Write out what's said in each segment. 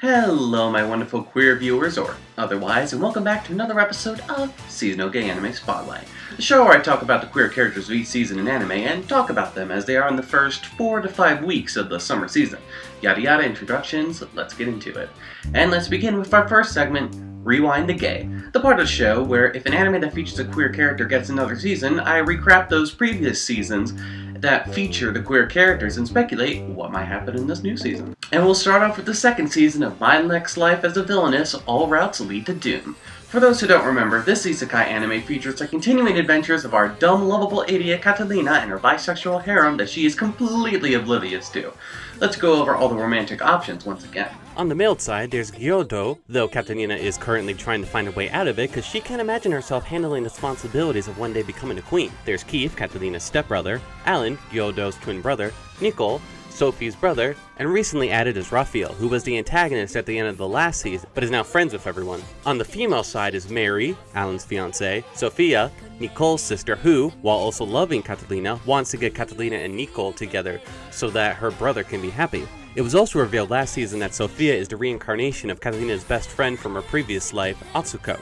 Hello, my wonderful queer viewers, or otherwise, and welcome back to another episode of Seasonal Gay Anime Spotlight, the show where I talk about the queer characters of each season in anime and talk about them as they are in the first 4 to 5 weeks of the summer season. Yada yada introductions, let's get into it. And let's begin with our first segment, Rewind the Gay, the part of the show where if an anime that features a queer character gets another season, I recap those previous seasons that feature the queer characters and speculate what might happen in this new season. And we'll start off with the second season of My Next Life as a Villainess, All Routes Lead to Doom. For those who don't remember, this isekai anime features the continuing adventures of our dumb, lovable idiot Catalina and her bisexual harem that she is completely oblivious to. Let's go over all the romantic options once again. On the male side, there's Gyodo, though Catalina is currently trying to find a way out of it because she can't imagine herself handling the responsibilities of one day becoming a queen. There's Keith, Catalina's stepbrother, Alan, Gyodo's twin brother, Nicole, Sophie's brother, and recently added is Raphael, who was the antagonist at the end of the last season, but is now friends with everyone. On the female side is Mary, Alan's fiancée, Sophia, Nicole's sister, who, while also loving Catalina, wants to get Catalina and Nicole together so that her brother can be happy. It was also revealed last season that Sophia is the reincarnation of Catalina's best friend from her previous life, Atsuko,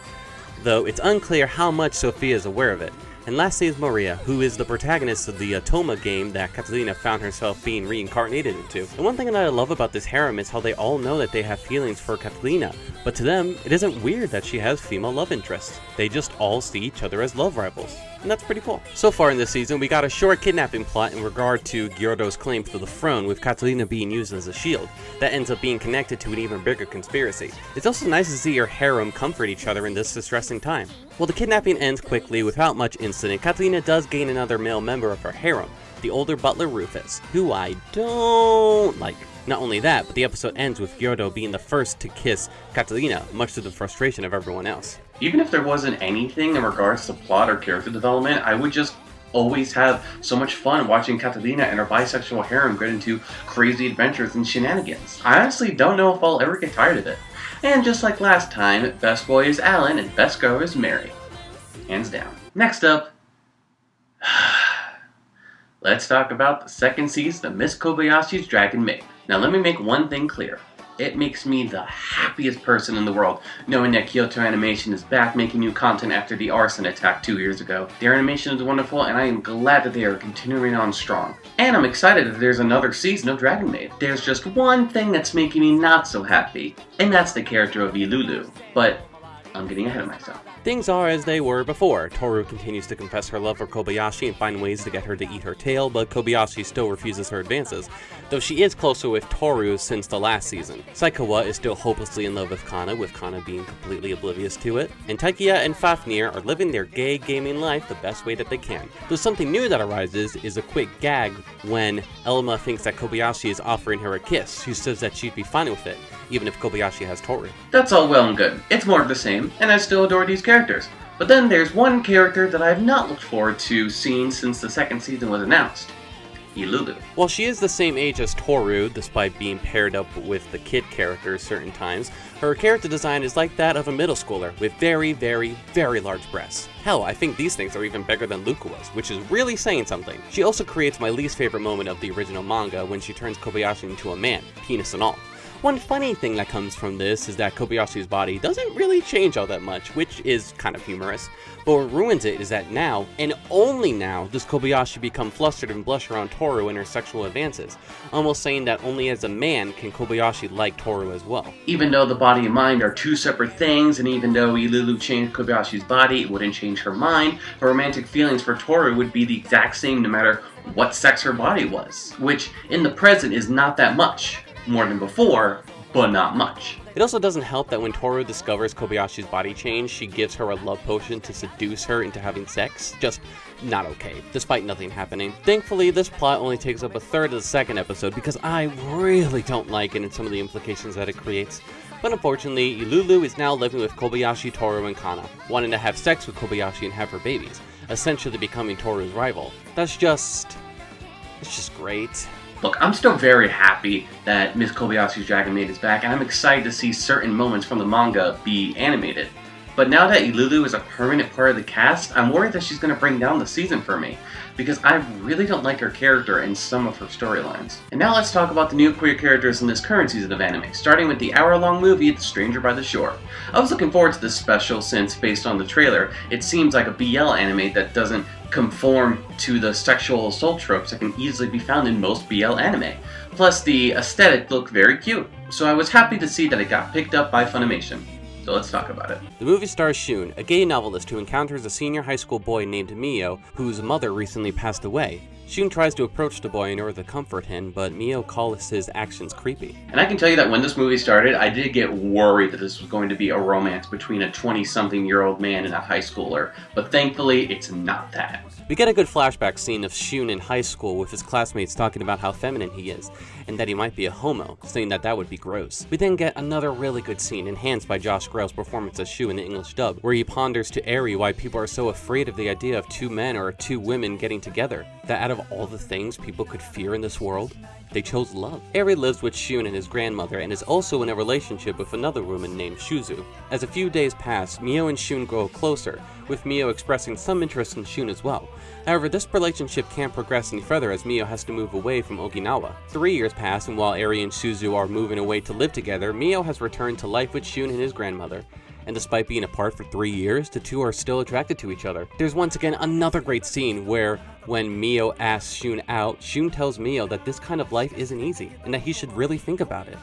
though it's unclear how much Sophia is aware of it. And lastly is Maria, who is the protagonist of the Atoma game that Catalina found herself being reincarnated into. And one thing that I love about this harem is how they all know that they have feelings for Catalina, but to them, it isn't weird that she has female love interests. They just all see each other as love rivals. And that's pretty cool. So far in this season, we got a short kidnapping plot in regard to Gyodo's claim to the throne, with Catalina being used as a shield. That ends up being connected to an even bigger conspiracy. It's also nice to see her harem comfort each other in this distressing time. While the kidnapping ends quickly without much incident, Catalina does gain another male member of her harem, the older butler Rufus, who I don't like. Not only that, but the episode ends with Gyodo being the first to kiss Catalina, much to the frustration of everyone else. Even if there wasn't anything in regards to plot or character development, I would just always have so much fun watching Catalina and her bisexual harem get into crazy adventures and shenanigans. I honestly don't know if I'll ever get tired of it. And just like last time, best boy is Alan and best girl is Mary. Hands down. Next up, let's talk about the second season of Miss Kobayashi's Dragon Maid. Now let me make one thing clear. It makes me the happiest person in the world knowing that Kyoto Animation is back making new content after the arson attack 2 years ago. Their animation is wonderful and I am glad that they are continuing on strong. And I'm excited that there's another season of Dragon Maid. There's just one thing that's making me not so happy, and that's the character of Ilulu. But I'm getting ahead of myself. Things are as they were before. Toru continues to confess her love for Kobayashi and find ways to get her to eat her tail, but Kobayashi still refuses her advances, though she is closer with Toru since the last season. Saikawa is still hopelessly in love with Kana being completely oblivious to it, and Taikiya and Fafnir are living their gay gaming life the best way that they can. Though something new that arises is a quick gag when Elma thinks that Kobayashi is offering her a kiss. She says that she'd be fine with it, even if Kobayashi has Toru. That's all well and good. It's more of the same, and I still adore these characters. But then there's one character that I have not looked forward to seeing since the second season was announced. Ilulu. While she is the same age as Toru, despite being paired up with the kid characters certain times, her character design is like that of a middle schooler, with very, very, very large breasts. Hell, I think these things are even bigger than Lukua's, which is really saying something. She also creates my least favorite moment of the original manga when she turns Kobayashi into a man, penis and all. One funny thing that comes from this is that Kobayashi's body doesn't really change all that much, which is kind of humorous. But what ruins it is that now, and only now, does Kobayashi become flustered and blush around Toru in her sexual advances, almost saying that only as a man can Kobayashi like Toru as well. Even though the body and mind are two separate things, and even though Ilulu changed Kobayashi's body, it wouldn't change her mind, her romantic feelings for Toru would be the exact same no matter what sex her body was, which in the present is not that much. More than before, but not much. It also doesn't help that when Toru discovers Kobayashi's body change, she gives her a love potion to seduce her into having sex. Just not okay, despite nothing happening. Thankfully, this plot only takes up a third of the second episode because I really don't like it and some of the implications that it creates. But unfortunately, Ilulu is now living with Kobayashi, Toru, and Kana, wanting to have sex with Kobayashi and have her babies, essentially becoming Toru's rival. It's just great. Look, I'm still very happy that Miss Kobayashi's Dragon Maid is back, and I'm excited to see certain moments from the manga be animated. But now that Ilulu is a permanent part of the cast, I'm worried that she's going to bring down the season for me, because I really don't like her character and some of her storylines. And now let's talk about the new queer characters in this current season of anime, starting with the hour-long movie The Stranger by the Shore. I was looking forward to this special since, based on the trailer, it seems like a BL anime that doesn't conform to the sexual assault tropes that can easily be found in most BL anime. Plus, the aesthetic looked very cute, so I was happy to see that it got picked up by Funimation. So let's talk about it. The movie stars Shun, a gay novelist who encounters a senior high school boy named Mio, whose mother recently passed away. Shun tries to approach the boy in order to comfort him, but Mio calls his actions creepy. And I can tell you that when this movie started, I did get worried that this was going to be a romance between a 20-something-year-old man and a high schooler, but thankfully, it's not that. We get a good flashback scene of Shun in high school with his classmates talking about how feminine he is, and that he might be a homo, saying that would be gross. We then get another really good scene, enhanced by Josh Grail's performance as Shu in the English dub, where he ponders to Eri why people are so afraid of the idea of two men or two women getting together, that out of all the things people could fear in this world, they chose love. Eri lives with Shun and his grandmother and is also in a relationship with another woman named Shuzu. As a few days pass, Mio and Shun grow closer, with Mio expressing some interest in Shun as well. However, this relationship can't progress any further as Mio has to move away from Okinawa. 3 years pass, and while Eri and Shuzu are moving away to live together, Mio has returned to life with Shun and his grandmother. And despite being apart for 3 years, the two are still attracted to each other. There's once again another great scene where, when Mio asks Shun out, Shun tells Mio that this kind of life isn't easy, and that he should really think about it.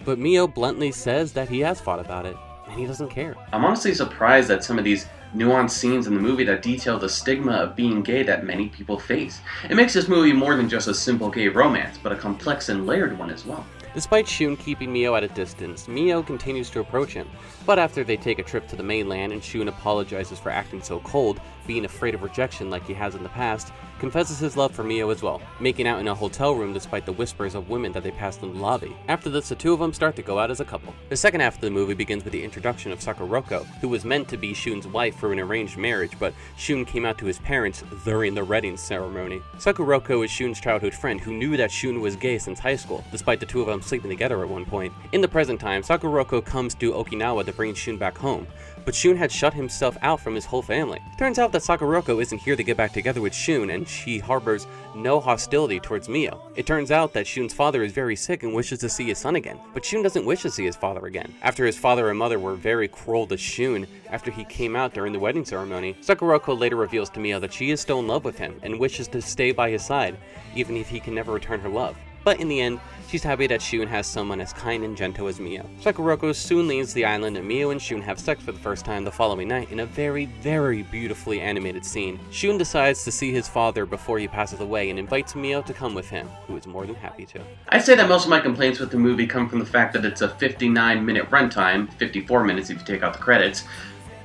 But Mio bluntly says that he has thought about it, and he doesn't care. I'm honestly surprised at some of these nuanced scenes in the movie that detail the stigma of being gay that many people face. It makes this movie more than just a simple gay romance, but a complex and layered one as well. Despite Shun keeping Mio at a distance, Mio continues to approach him, but after they take a trip to the mainland and Shun apologizes for acting so cold, being afraid of rejection like he has in the past, confesses his love for Mio as well, making out in a hotel room despite the whispers of women that they passed in the lobby. After this, the two of them start to go out as a couple. The second half of the movie begins with the introduction of Sakuroko, who was meant to be Shun's wife for an arranged marriage, but Shun came out to his parents during the wedding ceremony. Sakuroko is Shun's childhood friend who knew that Shun was gay since high school, despite the two of them sleeping together at one point. In the present time, Sakuroko comes to Okinawa to bring Shun back home, but Shun had shut himself out from his whole family. Turns out that Sakuroko isn't here to get back together with Shun, and she harbors no hostility towards Mio. It turns out that Shun's father is very sick and wishes to see his son again, but Shun doesn't wish to see his father again. After his father and mother were very cruel to Shun after he came out during the wedding ceremony, Sakuroko later reveals to Mio that she is still in love with him and wishes to stay by his side, even if he can never return her love. But in the end, she's happy that Shun has someone as kind and gentle as Mio. Sakuroko soon leaves the island and Mio and Shun have sex for the first time the following night in a very, very beautifully animated scene. Shun decides to see his father before he passes away and invites Mio to come with him, who is more than happy to. I'd say that most of my complaints with the movie come from the fact that it's a 59-minute runtime, 54 minutes if you take out the credits,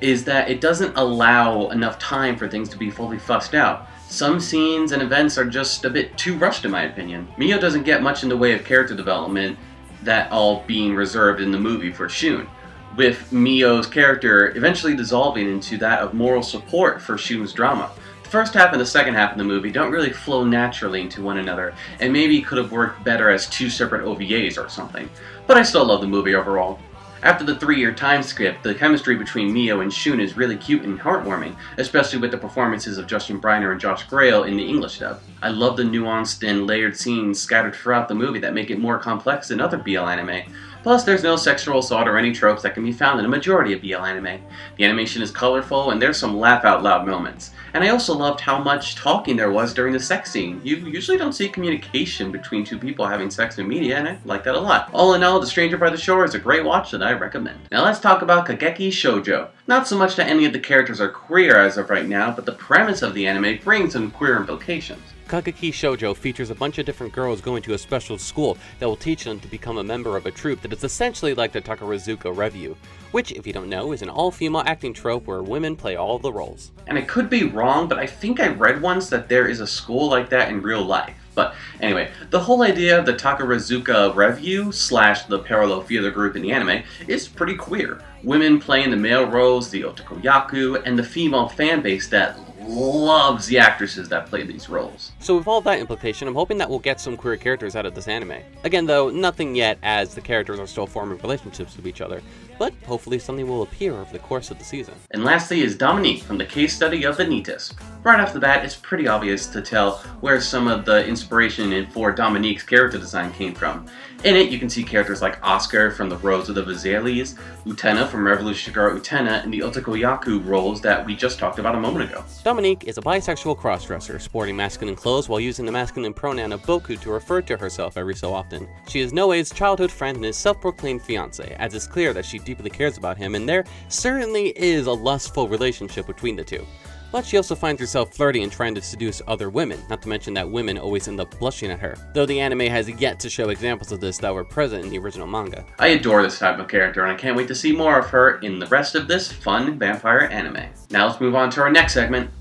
is that it doesn't allow enough time for things to be fully fleshed out. Some scenes and events are just a bit too rushed in my opinion. Mio doesn't get much in the way of character development, that all being reserved in the movie for Shun, with Mio's character eventually dissolving into that of moral support for Shun's drama. The first half and the second half of the movie don't really flow naturally into one another, and maybe could have worked better as two separate OVAs or something, but I still love the movie overall. After the 3-year time skip, the chemistry between Mio and Shun is really cute and heartwarming, especially with the performances of Justin Briner and Josh Grail in the English dub. I love the nuanced and layered scenes scattered throughout the movie that make it more complex than other BL anime. Plus, there's no sexual assault or any tropes that can be found in a majority of BL anime. The animation is colorful, and there's some laugh-out-loud moments. And I also loved how much talking there was during the sex scene. You usually don't see communication between two people having sex in media, and I like that a lot. All in all, The Stranger by the Shore is a great watch that I recommend. Now let's talk about Kageki Shoujo. Not so much that any of the characters are queer as of right now, but the premise of the anime brings some queer implications. Kageki Shoujo features a bunch of different girls going to a special school that will teach them to become a member of a troupe that is essentially like the Takarazuka Revue, which, if you don't know, is an all-female acting trope where women play all the roles. And I could be wrong, but I think I read once that there is a school like that in real life. But anyway, the whole idea of the Takarazuka Revue / the parallel theater group in the anime is pretty queer. Women playing the male roles, the otakoyaku, and the female fan base that loves the actresses that play these roles. So with all that implication, I'm hoping that we'll get some queer characters out of this anime. Again though, nothing yet, as the characters are still forming relationships with each other, but hopefully something will appear over the course of the season. And lastly is Dominique from the case study of Vanitas. Right off the bat, it's pretty obvious to tell where some of the inspiration for Dominique's character design came from. In it, you can see characters like Oscar from The Rose of the Vizalis, Utena from Revolution Girl Utena, and the Otakoyaku roles that we just talked about a moment ago. Dominique is a bisexual crossdresser, sporting masculine clothes while using the masculine pronoun of Boku to refer to herself every so often. She is Noe's childhood friend and his self-proclaimed fiancé, as it's clear that she deeply cares about him, and there certainly is a lustful relationship between the two. But she also finds herself flirty and trying to seduce other women, not to mention that women always end up blushing at her, though the anime has yet to show examples of this that were present in the original manga. I adore this type of character, and I can't wait to see more of her in the rest of this fun vampire anime. Now let's move on to our next segment,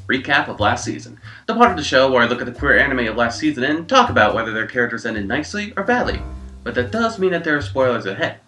recap of last season. The part of the show where I look at the queer anime of last season and talk about whether their characters ended nicely or badly, but that does mean that there are spoilers ahead.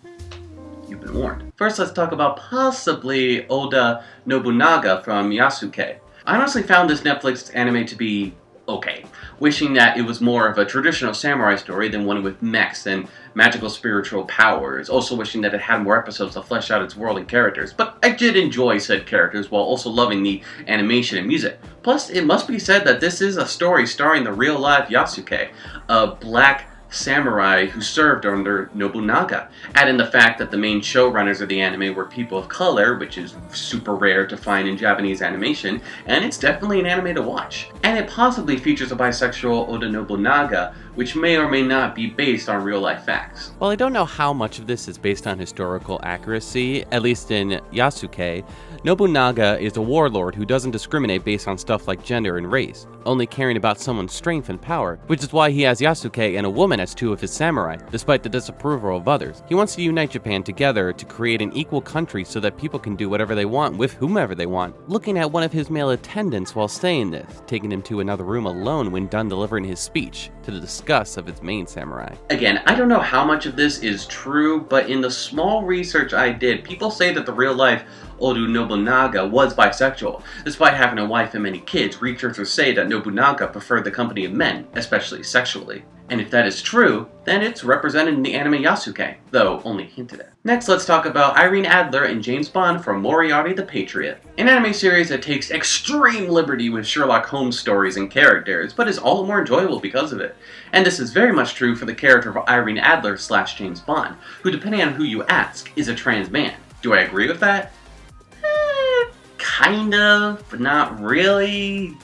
You've been warned. First, let's talk about possibly Oda Nobunaga from Yasuke. I honestly found this Netflix anime to be okay, wishing that it was more of a traditional samurai story than one with mechs and magical spiritual powers, also wishing that it had more episodes to flesh out its world and characters, but I did enjoy said characters while also loving the animation and music. Plus, it must be said that this is a story starring the real-life Yasuke, a black samurai who served under Nobunaga. Add in the fact that the main showrunners of the anime were people of color, which is super rare to find in Japanese animation, and it's definitely an anime to watch. And it possibly features a bisexual Oda Nobunaga, which may or may not be based on real-life facts. While I don't know how much of this is based on historical accuracy, at least in Yasuke, Nobunaga is a warlord who doesn't discriminate based on stuff like gender and race, only caring about someone's strength and power, which is why he has Yasuke and a woman as two of his samurai, despite the disapproval of others. He wants to unite Japan together to create an equal country so that people can do whatever they want with whomever they want. Looking at one of his male attendants while saying this, taking him to another room alone when done delivering his speech, to the disgust of his main samurai. Again, I don't know how much of this is true, but in the small research I did, people say that the real-life Oda Nobunaga was bisexual. Despite having a wife and many kids, researchers say that Nobunaga preferred the company of men, especially sexually. And if that is true, then it's represented in the anime Yasuke, though only hinted at. Next, let's talk about Irene Adler and James Bond from Moriarty the Patriot, an anime series that takes extreme liberty with Sherlock Holmes stories and characters, but is all the more enjoyable because of it. And this is very much true for the character of Irene Adler / James Bond, who, depending on who you ask, is a trans man. Do I agree with that? Kind of, but not really.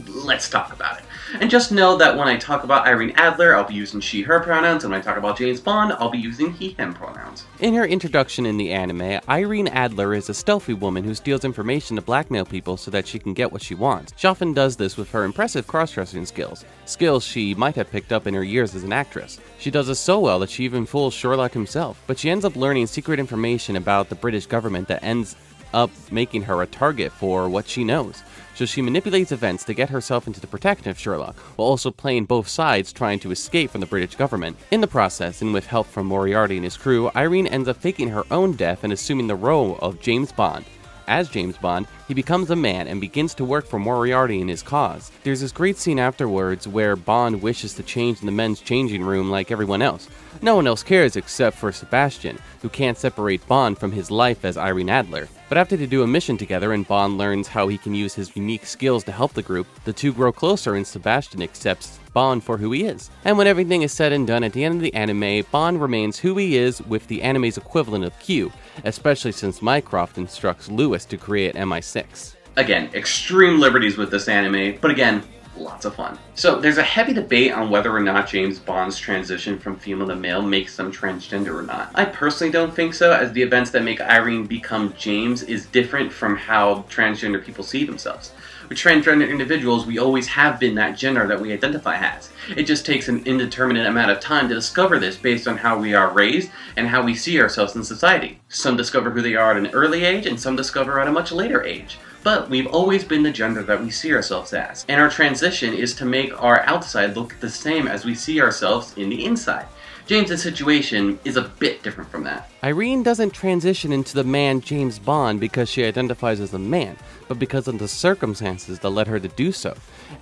Let's talk about it. And just know that when I talk about Irene Adler, I'll be using she, her pronouns, and when I talk about James Bond, I'll be using he, him pronouns. In her introduction in the anime, Irene Adler is a stealthy woman who steals information to blackmail people so that she can get what she wants. She often does this with her impressive cross-dressing skills she might have picked up in her years as an actress. She does this so well that she even fools Sherlock himself, but she ends up learning secret information about the British government that ends up making her a target for what she knows. So she manipulates events to get herself into the protection of Sherlock, while also playing both sides trying to escape from the British government. In the process, and with help from Moriarty and his crew, Irene ends up faking her own death and assuming the role of James Bond. As James Bond, he becomes a man and begins to work for Moriarty in his cause. There's this great scene afterwards where Bond wishes to change in the men's changing room like everyone else. No one else cares except for Sebastian, who can't separate Bond from his life as Irene Adler. But after they do a mission together and Bond learns how he can use his unique skills to help the group, the two grow closer and Sebastian accepts Bond for who he is. And when everything is said and done at the end of the anime, Bond remains who he is with the anime's equivalent of Q, especially since Mycroft instructs Lewis to create MI6. Again, extreme liberties with this anime, but again, lots of fun. So there's a heavy debate on whether or not James Bond's transition from female to male makes them transgender or not. I personally don't think so, as the events that make Irene become James is different from how transgender people see themselves. With transgender individuals, we always have been that gender that we identify as. It just takes an indeterminate amount of time to discover this based on how we are raised and how we see ourselves in society. Some discover who they are at an early age, and some discover at a much later age. But we've always been the gender that we see ourselves as. And our transition is to make our outside look the same as we see ourselves in the inside. James's situation is a bit different from that. Irene doesn't transition into the man James Bond because she identifies as a man, but because of the circumstances that led her to do so.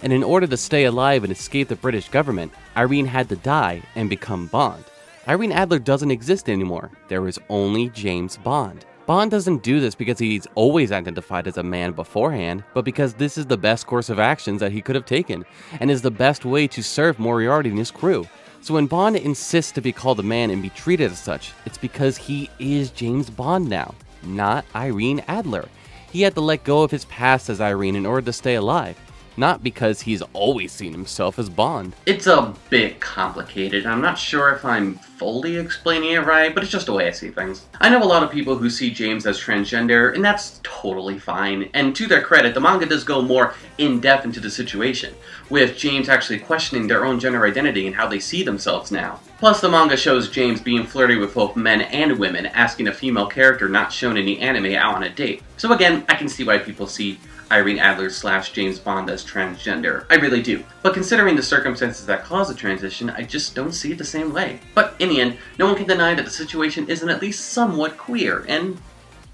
And in order to stay alive and escape the British government, Irene had to die and become Bond. Irene Adler doesn't exist anymore. There is only James Bond. Bond doesn't do this because he's always identified as a man beforehand, but because this is the best course of actions that he could have taken, and is the best way to serve Moriarty and his crew. So when Bond insists to be called a man and be treated as such, it's because he is James Bond now, not Irene Adler. He had to let go of his past as Irene in order to stay alive, not because he's always seen himself as Bond. It's a bit complicated. I'm not sure if I'm fully explaining it right, but it's just the way I see things. I know a lot of people who see James as transgender, and that's totally fine. And to their credit, the manga does go more in-depth into the situation, with James actually questioning their own gender identity and how they see themselves now. Plus, the manga shows James being flirty with both men and women, asking a female character not shown in the anime out on a date. So again, I can see why people see Irene Adler / James Bond as transgender. I really do. But considering the circumstances that caused the transition, I just don't see it the same way. But in the end, no one can deny that the situation isn't at least somewhat queer, and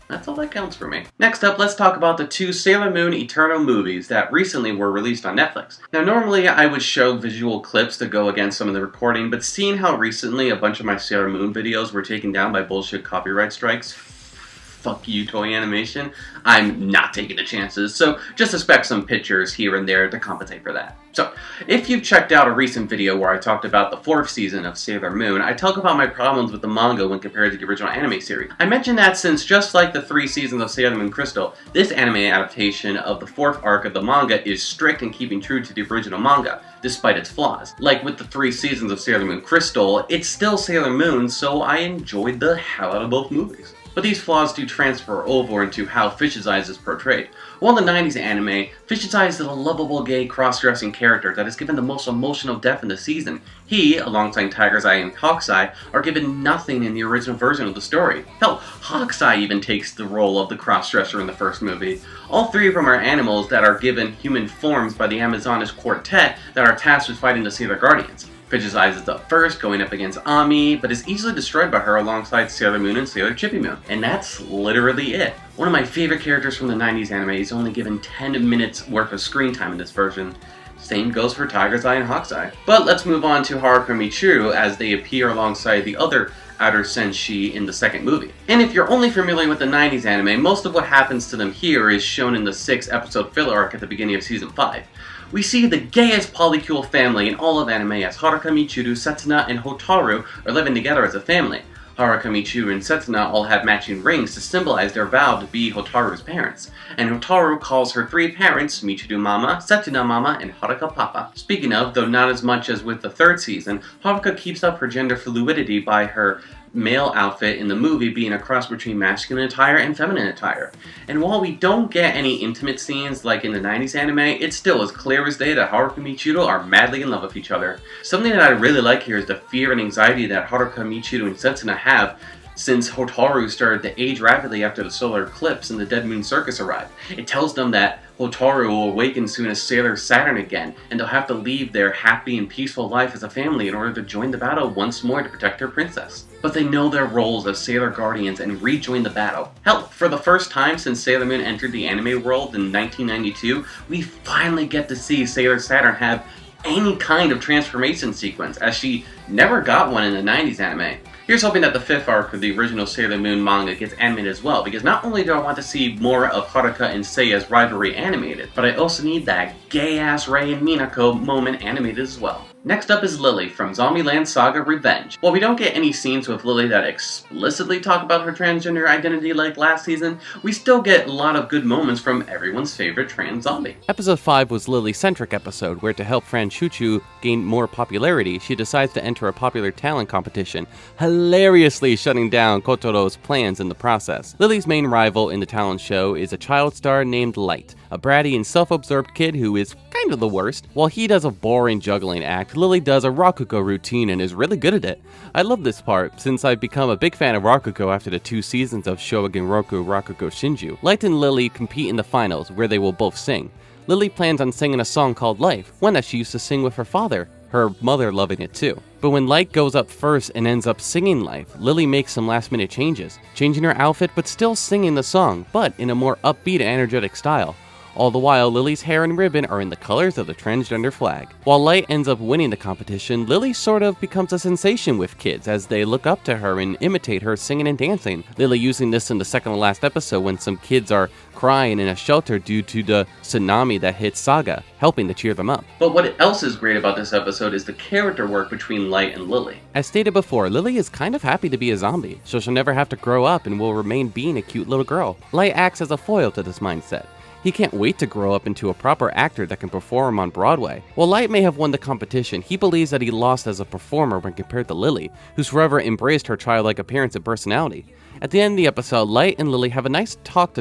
that's all that counts for me. Next up, let's talk about the 2 Sailor Moon Eternal movies that recently were released on Netflix. Now, normally I would show visual clips to go against some of the recording, but seeing how recently a bunch of my Sailor Moon videos were taken down by bullshit copyright strikes, fuck you, Toei Animation, I'm not taking the chances, so just expect some pictures here and there to compensate for that. So, if you've checked out a recent video where I talked about the 4th season of Sailor Moon, I talk about my problems with the manga when compared to the original anime series. I mentioned that since just like the 3 seasons of Sailor Moon Crystal, this anime adaptation of the 4th arc of the manga is strict in keeping true to the original manga, despite its flaws. Like with the 3 seasons of Sailor Moon Crystal, it's still Sailor Moon, so I enjoyed the hell out of both movies. But these flaws do transfer over into how Fish's Eyes is portrayed. While in the 90s anime, Fish's Eyes is a lovable gay cross-dressing character that is given the most emotional depth in the season. He, alongside Tiger's Eye and Hawk's Eye, are given nothing in the original version of the story. Hell, Hawk's Eye even takes the role of the cross-dresser in the first movie. All 3 of them are animals that are given human forms by the Amazonas Quartet that are tasked with fighting the Sailor Guardians. Fish's Eyes is up first, going up against Ami, but is easily destroyed by her alongside Sailor Moon and Sailor Chippy Moon. And that's literally it. One of my favorite characters from the 90s anime is only given 10 minutes worth of screen time in this version. Same goes for Tiger's Eye and Hawk's Eye. But let's move on to Haruka Michiru as they appear alongside the other outer senshi in the second movie. And if you're only familiar with the 90s anime, most of what happens to them here is shown in the 6-episode filler arc at the beginning of Season 5. We see the gayest polycule family in all of anime as Haruka Michiru, Setsuna, and Hotaru are living together as a family. Haruka Michiru and Setsuna all have matching rings to symbolize their vow to be Hotaru's parents, and Hotaru calls her 3 parents Michiru Mama, Setsuna Mama, and Haruka Papa. Speaking of, though not as much as with the 3rd season, Haruka keeps up her gender fluidity by her male outfit in the movie being a cross between masculine attire and feminine attire. And while we don't get any intimate scenes like in the 90s anime, it's still as clear as day that Haruka and Michiru are madly in love with each other. Something that I really like here is the fear and anxiety that Haruka, Michiru, and Setsuna have since Hotaru started to age rapidly after the solar eclipse and the Dead Moon Circus arrived. It tells them that Hotaru will awaken soon as Sailor Saturn again, and they'll have to leave their happy and peaceful life as a family in order to join the battle once more to protect their princess. But they know their roles as Sailor Guardians and rejoin the battle. Hell, for the first time since Sailor Moon entered the anime world in 1992, we finally get to see Sailor Saturn have any kind of transformation sequence, as she never got one in the 90s anime. Here's hoping that the 5th arc of the original Sailor Moon manga gets animated as well, because not only do I want to see more of Haruka and Seiya's rivalry animated, but I also need that gay-ass Rei and Minako moment animated as well. Next up is Lily from Zombieland Saga Revenge. While we don't get any scenes with Lily that explicitly talk about her transgender identity like last season, we still get a lot of good moments from everyone's favorite trans zombie. Episode 5 was Lily's centric episode, where to help Fran Chuchu gain more popularity, she decides to enter a popular talent competition, hilariously shutting down Kotoro's plans in the process. Lily's main rival in the talent show is a child star named Light, a bratty and self-absorbed kid who is kind of the worst. While he does a boring juggling act, Lily does a Rakugo routine and is really good at it. I love this part, since I've become a big fan of Rakugo after the 2 seasons of Showa Roku Rakugo Shinju. Light and Lily compete in the finals, where they will both sing. Lily plans on singing a song called Life, one that she used to sing with her father, her mother loving it too. But when Light goes up first and ends up singing Life, Lily makes some last minute changes, changing her outfit but still singing the song, but in a more upbeat and energetic style. All the while, Lily's hair and ribbon are in the colors of the transgender flag. While Light ends up winning the competition, Lily sort of becomes a sensation with kids as they look up to her and imitate her singing and dancing. Lily using this in the second to last episode when some kids are crying in a shelter due to the tsunami that hit Saga, helping to cheer them up. But what else is great about this episode is the character work between Light and Lily. As stated before, Lily is kind of happy to be a zombie, so she'll never have to grow up and will remain being a cute little girl. Light acts as a foil to this mindset. He can't wait to grow up into a proper actor that can perform on Broadway. While Light may have won the competition, he believes that he lost as a performer when compared to Lily, who's forever embraced her childlike appearance and personality. At the end of the episode, Light and Lily have a nice talk,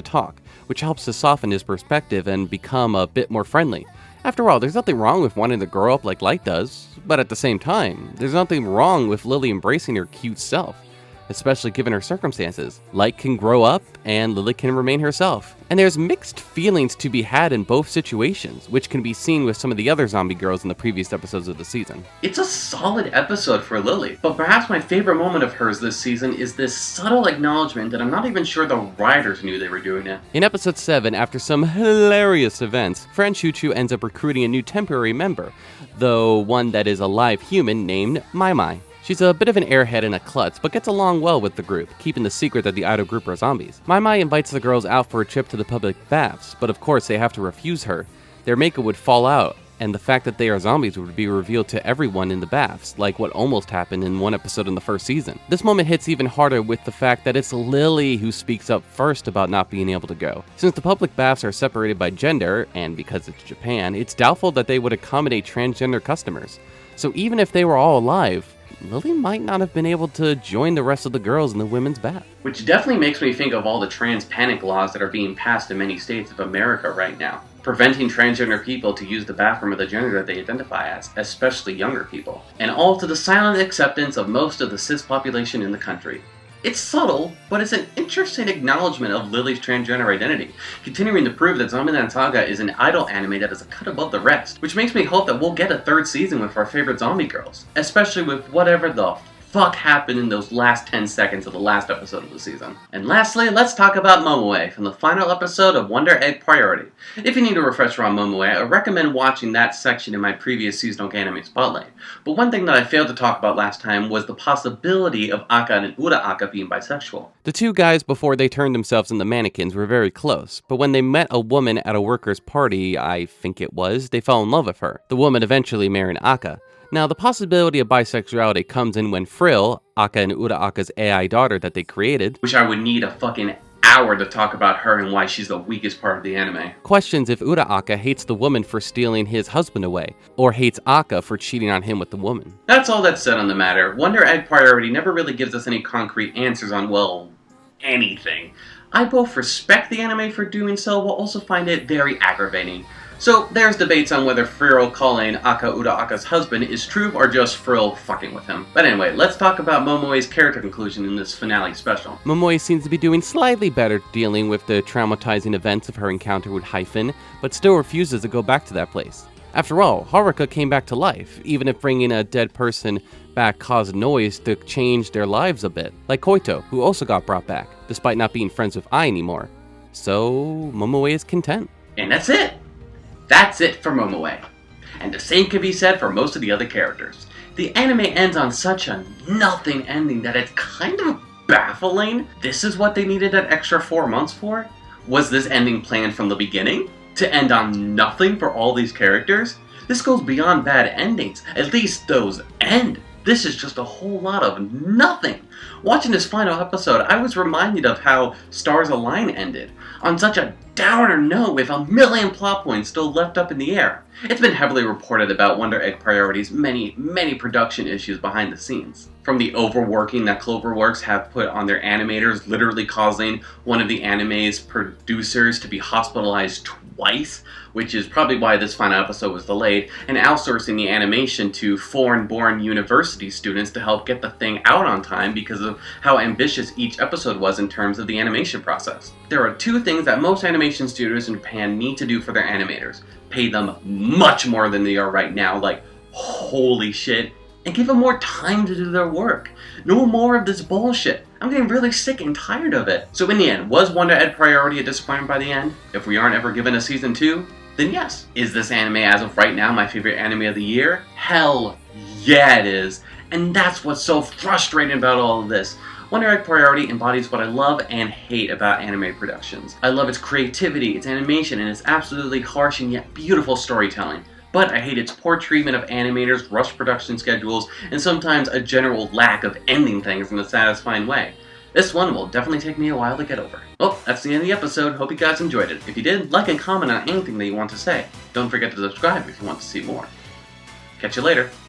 which helps to soften his perspective and become a bit more friendly. After all, there's nothing wrong with wanting to grow up like Light does, but at the same time, there's nothing wrong with Lily embracing her cute self, especially given her circumstances. Light can grow up, and Lily can remain herself. And there's mixed feelings to be had in both situations, which can be seen with some of the other zombie girls in the previous episodes of the season. It's a solid episode for Lily, but perhaps my favorite moment of hers this season is this subtle acknowledgement that I'm not even sure the writers knew they were doing it. In episode 7, after some hilarious events, Friend Choo Choo ends up recruiting a new temporary member, though one that is a live human named Mai Mai. She's a bit of an airhead and a klutz, but gets along well with the group, keeping the secret that the idol group are zombies. Mai Mai invites the girls out for a trip to the public baths, but of course they have to refuse her. Their makeup would fall out, and the fact that they are zombies would be revealed to everyone in the baths, like what almost happened in one episode in the first season. This moment hits even harder with the fact that it's Lily who speaks up first about not being able to go. Since the public baths are separated by gender, and because it's Japan, it's doubtful that they would accommodate transgender customers. So even if they were all alive, Lily might not have been able to join the rest of the girls in the women's bath. Which definitely makes me think of all the trans panic laws that are being passed in many states of America right now, preventing transgender people to use the bathroom of the gender that they identify as, especially younger people, and all to the silent acceptance of most of the cis population in the country. It's subtle, but it's an interesting acknowledgement of Lily's transgender identity, continuing to prove that Zombieland Saga is an idol anime that is a cut above the rest, which makes me hope that we'll get a third season with our favorite zombie girls, especially with whatever the fuck happened in those last 10 seconds of the last episode of the season. And lastly, let's talk about Momoe from the final episode of Wonder Egg Priority. If you need a refresher on Momoe, I recommend watching that section in my previous seasonal anime spotlight. But one thing that I failed to talk about last time was the possibility of Aka and Ura-Aka being bisexual. The two guys, before they turned themselves into mannequins, were very close, but when they met a woman at a workers' party, I think it was, they fell in love with her, the woman eventually marrying Aka. Now, the possibility of bisexuality comes in when Frill, Aka and Ura-Aka's AI daughter that they created, which I would need a fucking hour to talk about her and why she's the weakest part of the anime, questions if Ura-Aka hates the woman for stealing his husband away, or hates Aka for cheating on him with the woman. That's all that's said on the matter. Wonder Egg Priority never really gives us any concrete answers on, well, anything. I both respect the anime for doing so, while also find it very aggravating. So there's debates on whether Frill calling Aka Ura-Aka's husband is true or just Frill fucking with him. But anyway, let's talk about Momoe's character conclusion in this finale special. Momoe seems to be doing slightly better dealing with the traumatizing events of her encounter with Hyphen, but still refuses to go back to that place. After all, Haruka came back to life, even if bringing a dead person back caused noise to change their lives a bit, like Koito, who also got brought back, despite not being friends with Ai anymore. So, Momoe is content. And that's it! That's it for Momoe. And the same can be said for most of the other characters. The anime ends on such a nothing ending that it's kind of baffling. This is what they needed that extra 4 months for? Was this ending planned from the beginning? To end on nothing for all these characters? This goes beyond bad endings. At least those end. This is just a whole lot of nothing. Watching this final episode, I was reminded of how Stars Align ended, on such a downer note with a million plot points still left up in the air. It's been heavily reported about Wonder Egg Priority's many production issues behind the scenes. From the overworking that Cloverworks have put on their animators, literally causing one of the anime's producers to be hospitalized twice, which is probably why this final episode was delayed, and outsourcing the animation to foreign-born university students to help get the thing out on time because of how ambitious each episode was in terms of the animation process. There are two things that most animation studios in Japan need to do for their animators. Pay them much more than they are right now, like holy shit, and give them more time to do their work. No more of this bullshit. I'm getting really sick and tired of it. So in the end, was Wonder Egg Priority a disappointment by the end? If we aren't ever given a season 2, then yes. Is this anime as of right now my favorite anime of the year? Hell yeah it is. And that's what's so frustrating about all of this. Wonder Egg Priority embodies what I love and hate about anime productions. I love its creativity, its animation, and its absolutely harsh and yet beautiful storytelling. But I hate its poor treatment of animators, rushed production schedules, and sometimes a general lack of ending things in a satisfying way. This one will definitely take me a while to get over. Well, that's the end of the episode. Hope you guys enjoyed it. If you did, like and comment on anything that you want to say. Don't forget to subscribe if you want to see more. Catch you later.